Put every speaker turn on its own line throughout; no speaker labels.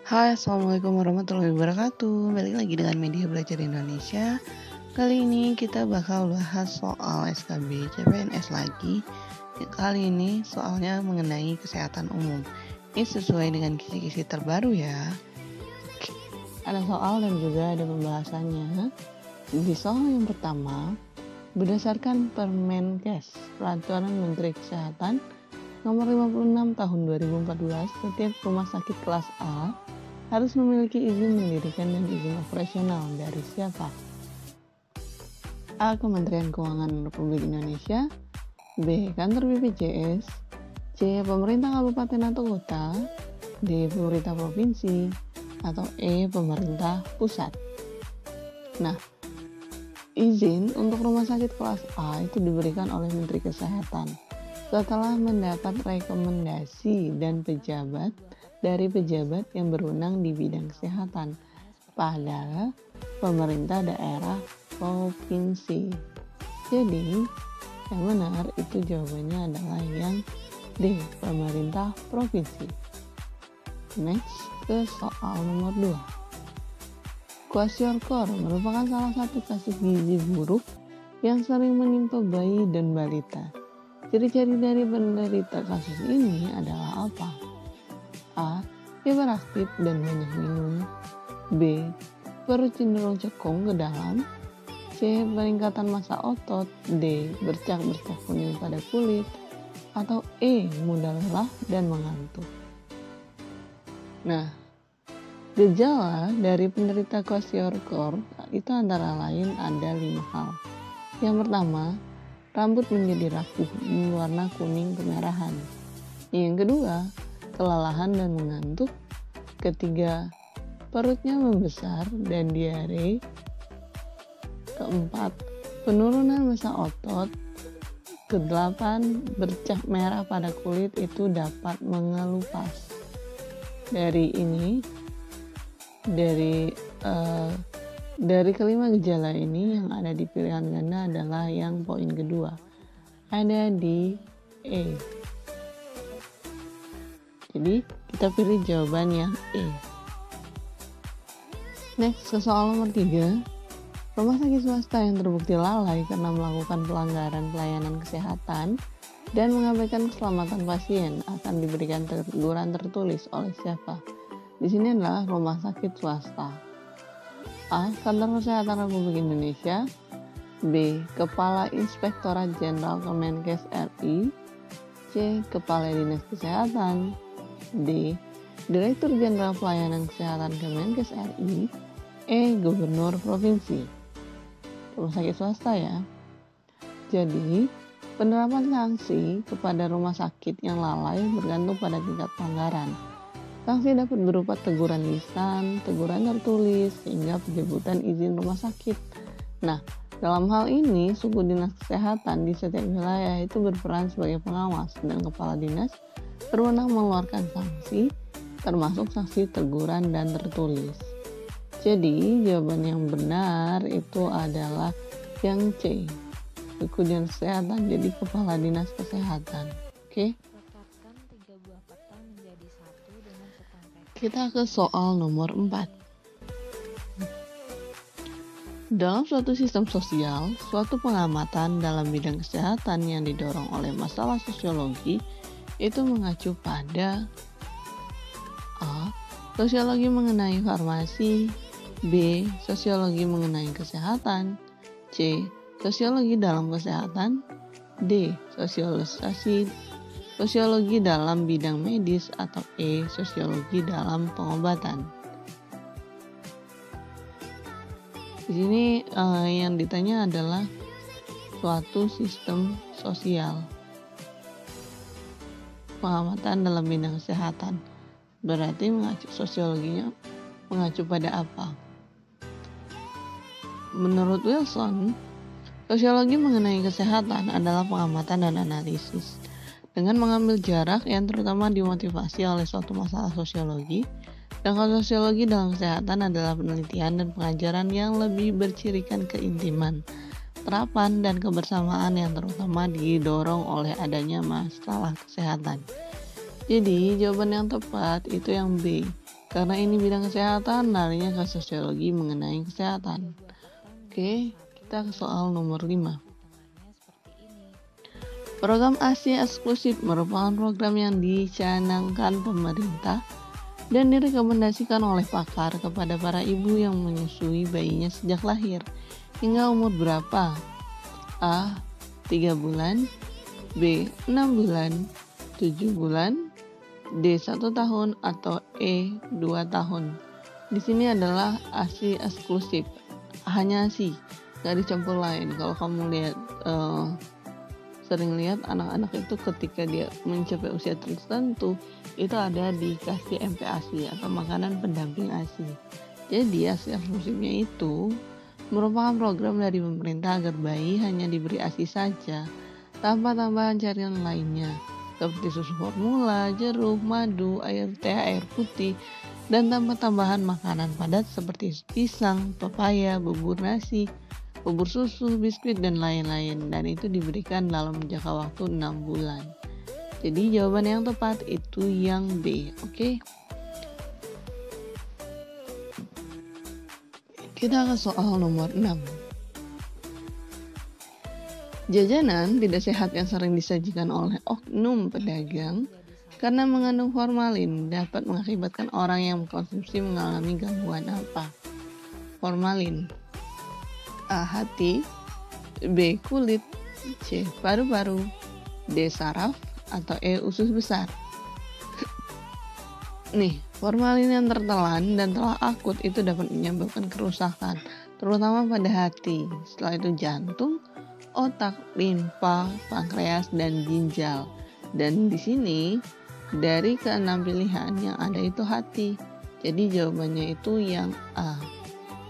Hai, Assalamualaikum warahmatullahi wabarakatuh. Balik lagi dengan Media Belajar Indonesia. Kali ini kita bakal bahas soal SKB CPNS lagi. Kali ini soalnya mengenai kesehatan umum. Ini sesuai dengan kisi-kisi terbaru ya. Ada soal dan juga ada pembahasannya. Di soal yang pertama, berdasarkan Permenkes, Peraturan Menteri Kesehatan Nomor 56 Tahun 2014, setiap rumah sakit kelas A harus memiliki izin mendirikan dan izin operasional dari siapa? A. Kementerian Keuangan Republik Indonesia, B. Kantor BPJS, C. Pemerintah Kabupaten atau Kota, D. Pemerintah Provinsi, atau E. Pemerintah Pusat. Nah, izin untuk rumah sakit kelas A itu diberikan oleh Menteri Kesehatan setelah mendapat rekomendasi dan dari pejabat yang berwenang di bidang kesehatan pada pemerintah daerah provinsi. Jadi, yang benar itu jawabannya adalah yang D, pemerintah provinsi. Next, ke soal nomor 2. Kwashiorkor merupakan salah satu kasus gizi buruk yang sering menimpa bayi dan balita. Ciri-ciri dari penderita kasus ini adalah apa? A. Hiperaktif dan banyak minum. B. Perut cenderung cekung ke dalam. C. Peningkatan massa otot. D. Bercak-bercak kuning pada kulit. Atau E. Mudah lelah dan mengantuk. Nah, gejala dari penderita kwashiorkor itu antara lain ada 5 hal. Yang pertama, rambut menjadi rapuh berwarna kuning kemerahan. Yang kedua, kelelahan dan mengantuk. Ketiga, perutnya membesar dan diare. Keempat, penurunan massa otot. Kedelapan, bercak merah pada kulit itu dapat mengelupas. Dari kelima gejala ini yang ada di pilihan ganda adalah yang poin kedua, ada di E. Jadi kita pilih jawaban yang E. Next, ke soal nomor 3. Rumah sakit swasta yang terbukti lalai karena melakukan pelanggaran pelayanan kesehatan dan mengabaikan keselamatan pasien akan diberikan teguran tertulis oleh siapa? Di sini adalah rumah sakit swasta. A. Kantor Kesehatan Republik Indonesia. B. Kepala Inspektorat Jenderal Kemenkes RI. C. Kepala Dinas Kesehatan. D. Direktur Jenderal Pelayanan Kesehatan Kemenkes RI. E. Gubernur Provinsi. Rumah sakit swasta ya. Jadi, penerapan sanksi kepada rumah sakit yang lalai bergantung pada tingkat pelanggaran. Sanksi dapat berupa teguran lisan, teguran tertulis, hingga penjemputan izin rumah sakit. Nah, dalam hal ini, suku dinas kesehatan di setiap wilayah itu berperan sebagai pengawas dan kepala dinas berwenang mengeluarkan sanksi, termasuk sanksi teguran dan tertulis. Jadi, jawaban yang benar itu adalah yang C, suku dinas kesehatan, jadi kepala dinas kesehatan. Oke? Kita ke soal nomor 4. Dalam suatu sistem sosial, suatu pengamatan dalam bidang kesehatan yang didorong oleh masalah sosiologi itu mengacu pada A. Sosiologi mengenai farmasi. B. Sosiologi mengenai kesehatan. C. Sosiologi dalam kesehatan. D. Sosiologi dalam bidang medis, atau E. Sosiologi dalam pengobatan. Di sini yang ditanya adalah suatu sistem sosial, pengamatan dalam bidang kesehatan. Berarti sosiologinya mengacu pada apa? Menurut Wilson, sosiologi mengenai kesehatan adalah pengamatan dan analisis dengan mengambil jarak yang terutama dimotivasi oleh suatu masalah sosiologi. Sedangkan sosiologi dalam kesehatan adalah penelitian dan pengajaran yang lebih bercirikan keintiman, terapan, dan kebersamaan yang terutama didorong oleh adanya masalah kesehatan. Jadi jawaban yang tepat itu yang B, Karena ini bidang kesehatan, larinya ke sosiologi mengenai kesehatan. Oke, kita ke soal nomor 5. Program ASI eksklusif merupakan program yang dicanangkan pemerintah dan direkomendasikan oleh pakar kepada para ibu yang menyusui bayinya sejak lahir. Hingga umur berapa? A. 3 bulan, B. 6 bulan, 7 bulan, D. 1 tahun, atau E. 2 tahun. Di sini adalah ASI eksklusif, hanya ASI, gak dicampur lain. Kalau kamu lihat sering lihat anak-anak itu ketika dia mencapai usia tertentu itu ada dikasih MPASI atau makanan pendamping ASI. Jadi ASI eksklusifnya itu merupakan program dari pemerintah agar bayi hanya diberi ASI saja tanpa tambahan cairan lainnya seperti susu formula, jeruk, madu, air teh, air putih, dan tanpa tambahan makanan padat seperti pisang, pepaya, bubur nasi, bubur susu, biskuit, dan lain-lain, dan itu diberikan dalam jangka waktu 6 bulan. Jadi jawaban yang tepat itu yang B, oke? Kita ke soal nomor 6. Jajanan tidak sehat yang sering disajikan oleh oknum pedagang karena mengandung formalin dapat mengakibatkan orang yang mengkonsumsi mengalami gangguan apa? Formalin. A. Hati, B. Kulit, C. Paru-paru, D. Saraf, atau E. Usus besar. Nih, formalin yang tertelan dan telah akut itu dapat menyebabkan kerusakan, terutama pada hati. Setelah itu jantung, otak, limfa, pankreas, dan ginjal. Dan di sini dari keenam pilihan yang ada itu hati. Jadi jawabannya itu yang A.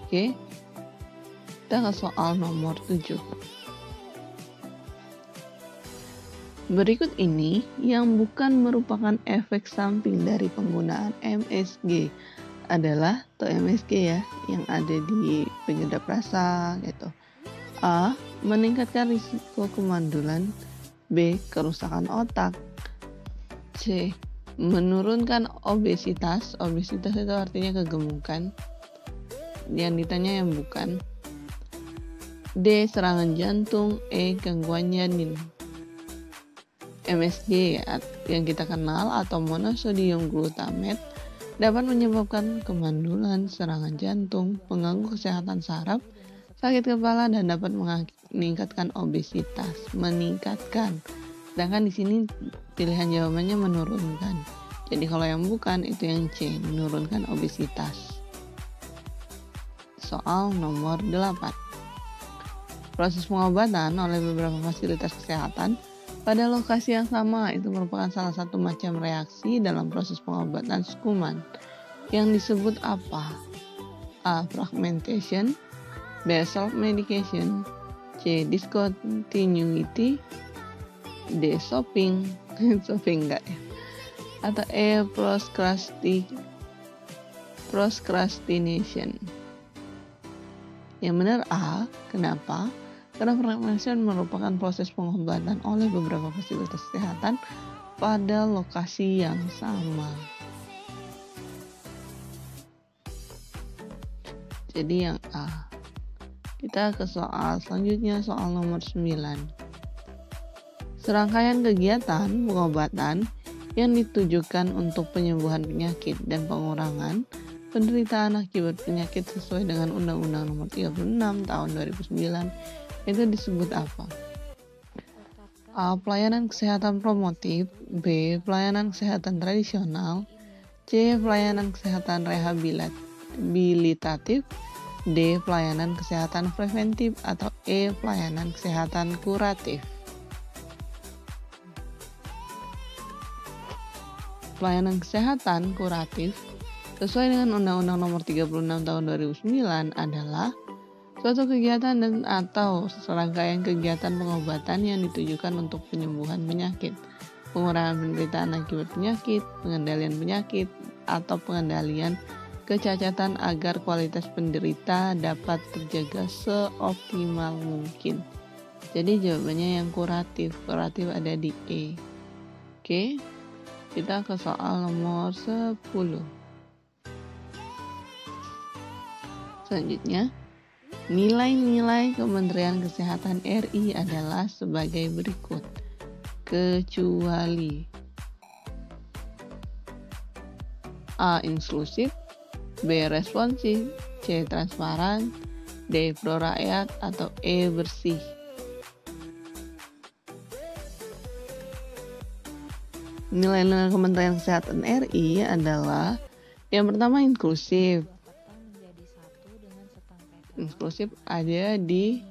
Oke. Kita ke soal nomor 7. Berikut ini yang bukan merupakan efek samping dari penggunaan MSG adalah atau MSG ya yang ada di penyedap rasa gitu. A. Meningkatkan risiko kemandulan, B. Kerusakan otak, C. Menurunkan obesitas itu artinya kegemukan, yang ditanya yang bukan, D. Serangan jantung, E. Gangguan janin. MSG yang kita kenal atau monosodium glutamate dapat menyebabkan kemandulan, serangan jantung, mengganggu kesehatan saraf, sakit kepala, dan dapat meningkatkan obesitas. Sedangkan di sini pilihan jawabannya menurunkan. Jadi kalau yang bukan itu yang C, menurunkan obesitas. Soal nomor 8. Proses pengobatan oleh beberapa fasilitas kesehatan pada lokasi yang sama itu merupakan salah satu macam reaksi dalam proses pengobatan kuman yang disebut apa? A. Fragmentation, B. Self-medication, C. Discontinuity, D. Stopping enggak ya? Atau E. Procrastination. Yang benar A. Kenapa? Karena fragmentation merupakan proses pengobatan oleh beberapa fasilitas kesehatan pada lokasi yang sama. Jadi yang A. Kita ke soal selanjutnya, soal nomor 9. Serangkaian kegiatan pengobatan yang ditujukan untuk penyembuhan penyakit dan pengurangan penderitaan akibat penyakit sesuai dengan Undang-Undang Nomor 36 Tahun 2009 itu disebut apa? A. Pelayanan kesehatan promotif, B. Pelayanan kesehatan tradisional, C. Pelayanan kesehatan rehabilitatif, D. Pelayanan kesehatan preventif, atau E. Pelayanan kesehatan kuratif. Pelayanan kesehatan kuratif sesuai dengan Undang-Undang Nomor 36 Tahun 2009 adalah suatu kegiatan dan atau serangkaian kegiatan pengobatan yang ditujukan untuk penyembuhan penyakit, pengurangan penderitaan akibat penyakit, pengendalian penyakit, atau pengendalian kecacatan agar kualitas penderita dapat terjaga seoptimal mungkin. Jadi jawabannya yang kuratif. Kuratif ada di E. Oke, kita ke soal nomor 10. Selanjutnya, nilai-nilai Kementerian Kesehatan RI adalah sebagai berikut. Kecuali A. Inklusif, B. Responsif, C. Transparan, D. Pro rakyat, atau E. Bersih. Nilai-nilai Kementerian Kesehatan RI adalah yang pertama inklusif. Inklusif ada di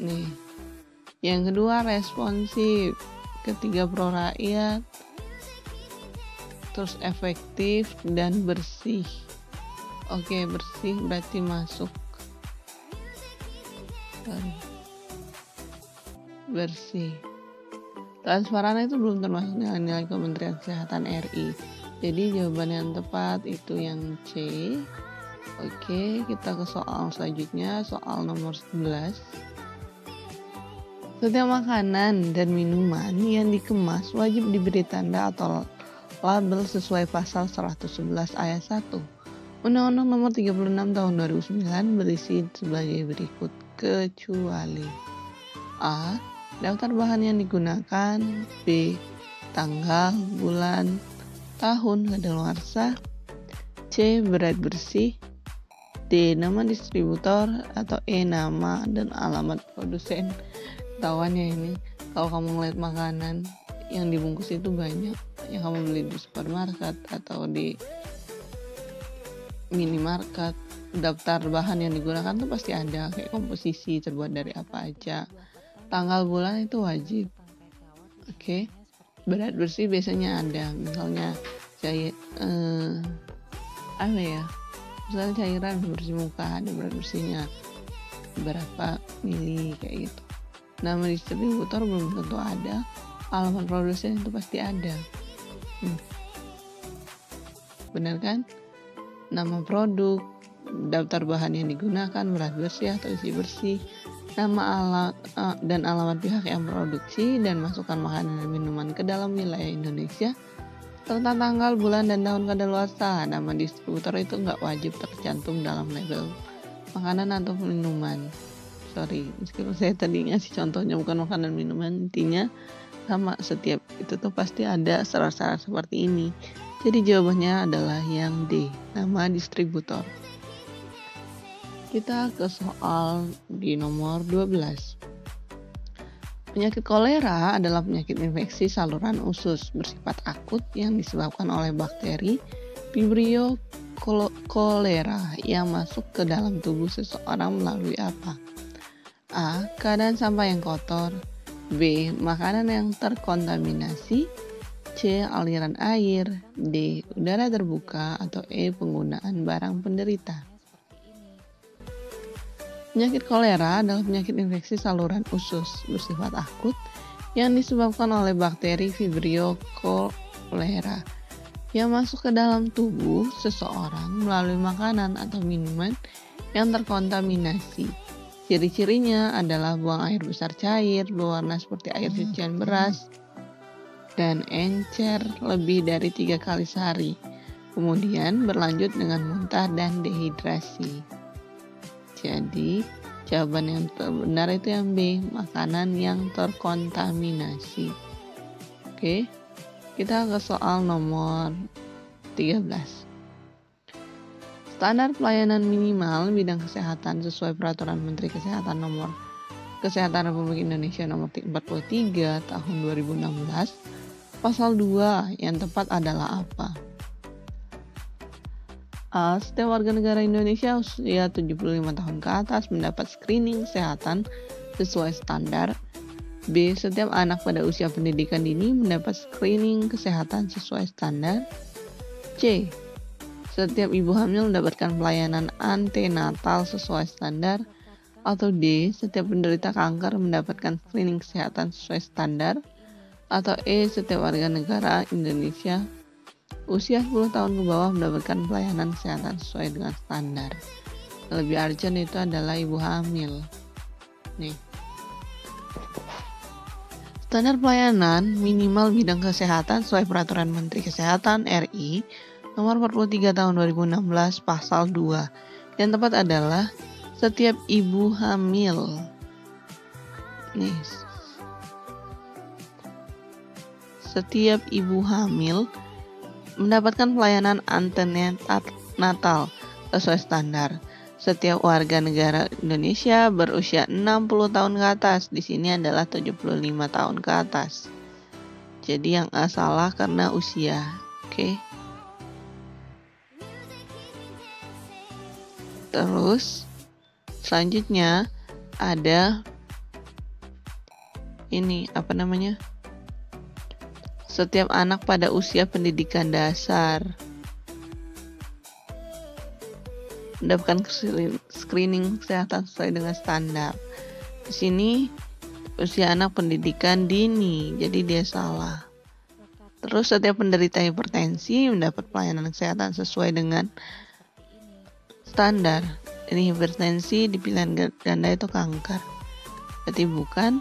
nih. Yang kedua responsif, ketiga pro rakyat, terus efektif dan bersih. Oke, bersih berarti masuk. Bersih. Transparan itu belum termasuk nilai-nilai Kementerian Kesehatan RI. Jadi jawaban yang tepat itu yang C. Oke, kita ke soal selanjutnya, soal nomor 11. Setiap makanan dan minuman yang dikemas wajib diberi tanda atau label sesuai pasal 111 ayat 1 Undang-Undang Nomor 36 Tahun 2009 berisi sebagai berikut. Kecuali A. Daftar bahan yang digunakan, B. Tanggal, bulan, tahun kadaluarsa, C. Berat bersih, D. Nama distributor, atau E. Nama dan alamat produsen. Ketahuannya ini, kalau kamu ngeliat makanan yang dibungkus itu banyak yang kamu beli di supermarket atau di minimarket, daftar bahan yang digunakan tuh pasti ada, kayak komposisi terbuat dari apa aja, tanggal bulan itu wajib. Oke. Berat bersih biasanya ada, misalnya misalnya cairan bersih muka ada berat bersihnya berapa mili kayak gitu. Nama distributor belum tentu ada, alamat produsen itu pasti ada. Benar kan? Nama produk, daftar bahan yang digunakan, berat bersih atau isi bersih, nama dan alamat pihak yang produksi dan masukkan makanan dan minuman ke dalam wilayah Indonesia, serta tanggal, bulan, dan tahun kadaluarsa. Nama distributor itu nggak wajib tercantum dalam label makanan atau minuman. Meskipun saya tadi ngasih contohnya bukan makanan minuman, intinya sama, setiap itu tuh pasti ada syarat-syarat seperti ini. Jadi jawabannya adalah yang D, nama distributor. Kita ke soal di nomor 12. Penyakit kolera adalah penyakit infeksi saluran usus bersifat akut yang disebabkan oleh bakteri Vibrio cholera yang masuk ke dalam tubuh seseorang melalui apa? A. Keadaan sampah yang kotor, B. Makanan yang terkontaminasi, C. Aliran air, D. Udara terbuka, atau E. Penggunaan barang penderita. Penyakit kolera adalah penyakit infeksi saluran usus bersifat akut yang disebabkan oleh bakteri Vibrio cholera yang masuk ke dalam tubuh seseorang melalui makanan atau minuman yang terkontaminasi. Ciri-cirinya adalah buang air besar cair berwarna seperti air cucian beras dan encer lebih dari 3 kali sehari. Kemudian berlanjut dengan muntah dan dehidrasi. Jadi jawaban yang benar itu yang B, makanan yang terkontaminasi. Oke, kita ke soal nomor 13. Standar pelayanan minimal bidang kesehatan sesuai Peraturan Menteri Kesehatan Nomor Kesehatan Republik Indonesia Nomor 43 Tahun 2016, Pasal 2 yang tepat adalah apa? A. Setiap warga negara Indonesia usia 75 tahun ke atas mendapat screening kesehatan sesuai standar. B. Setiap anak pada usia pendidikan dini mendapat screening kesehatan sesuai standar. C. Setiap ibu hamil mendapatkan pelayanan antenatal sesuai standar. Atau D. Setiap penderita kanker mendapatkan screening kesehatan sesuai standar. Atau E. Setiap warga negara Indonesia usia 10 tahun ke bawah mendapatkan pelayanan kesehatan sesuai dengan standar. Lebih urgent itu adalah ibu hamil. Nih. Standar pelayanan minimal bidang kesehatan sesuai Peraturan Menteri Kesehatan RI Nomor 43 tahun 2016 pasal 2. Yang tepat adalah setiap ibu hamil. Nih. Setiap ibu hamil mendapatkan pelayanan antenatal sesuai standar. Setiap warga negara Indonesia berusia 60 tahun ke atas, di sini adalah 75 tahun ke atas. Jadi yang A salah karena usia. Oke. Terus selanjutnya ada ini setiap anak pada usia pendidikan dasar mendapatkan screening kesehatan sesuai dengan standar. Di sini usia anak pendidikan dini, jadi dia salah. Terus setiap penderita hipertensi mendapat pelayanan kesehatan sesuai dengan standar. Ini hipertensi di pilihan ganda itu kanker. Berarti bukan.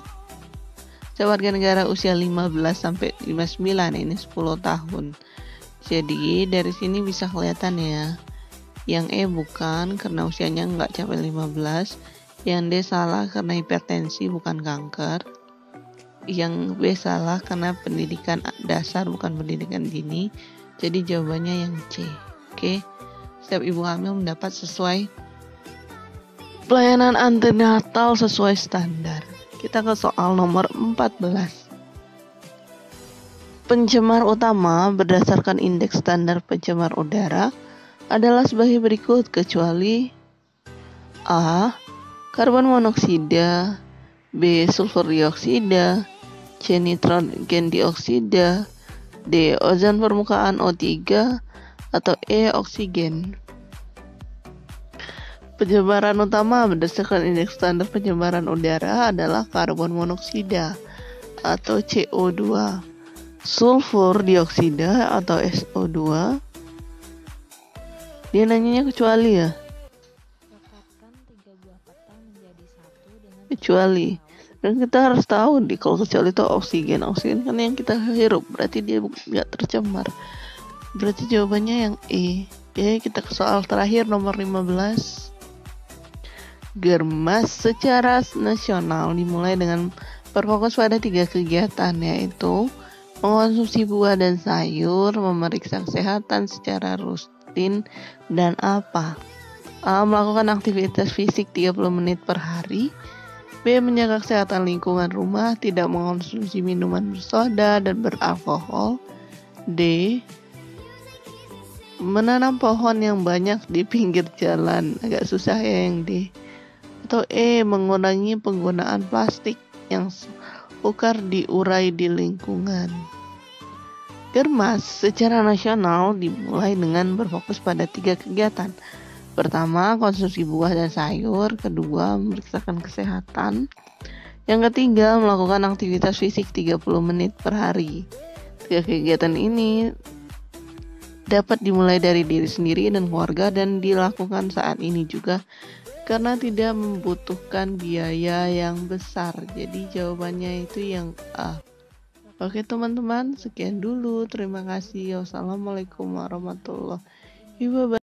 Saya warga negara usia 15 sampai 59, ini 10 tahun. Jadi dari sini bisa kelihatan ya. Yang E bukan karena usianya nggak capai 15. Yang D salah karena hipertensi bukan kanker. Yang B salah karena pendidikan dasar bukan pendidikan dini. Jadi jawabannya yang C. Oke. Setiap ibu hamil mendapat sesuai pelayanan antenatal sesuai standar. Kita ke soal nomor 14. Pencemar utama berdasarkan indeks standar pencemar udara adalah sebagai berikut kecuali A. Karbon monoksida, B. Sulfur dioksida, C. nitrogen dioksida, D. Ozon permukaan O3, atau E. Oksigen. Pencemaran utama berdasarkan indeks standar pencemaran udara adalah karbon monoksida atau CO2, sulfur dioksida atau SO2. Dia nanyanya kecuali ya? Kecuali. Dan kita harus tahu kalau kecuali itu oksigen. Oksigen kan yang kita hirup, berarti dia nggak tercemar. Berarti jawabannya yang E. Oke, kita ke soal terakhir nomor 15. Germas secara nasional dimulai dengan berfokus pada 3 kegiatan, yaitu mengonsumsi buah dan sayur, memeriksa kesehatan secara rutin, dan apa? A. Melakukan aktivitas fisik 30 menit per hari. B. Menjaga kesehatan lingkungan rumah, tidak mengonsumsi minuman bersoda dan beralkohol. D. Menanam pohon yang banyak di pinggir jalan. Agak susah ya yang D. Atau E. Mengurangi penggunaan plastik yang sukar diurai di lingkungan. Germas secara nasional dimulai dengan berfokus pada 3 kegiatan. Pertama, konsumsi buah dan sayur. Kedua, memeriksakan kesehatan. Yang ketiga, melakukan aktivitas fisik 30 menit per hari. 3 kegiatan ini dapat dimulai dari diri sendiri dan keluarga dan dilakukan saat ini juga karena tidak membutuhkan biaya yang besar. Jadi jawabannya itu yang A. Oke teman-teman, sekian dulu. Terima kasih. Wassalamualaikum warahmatullahi wabarakatuh.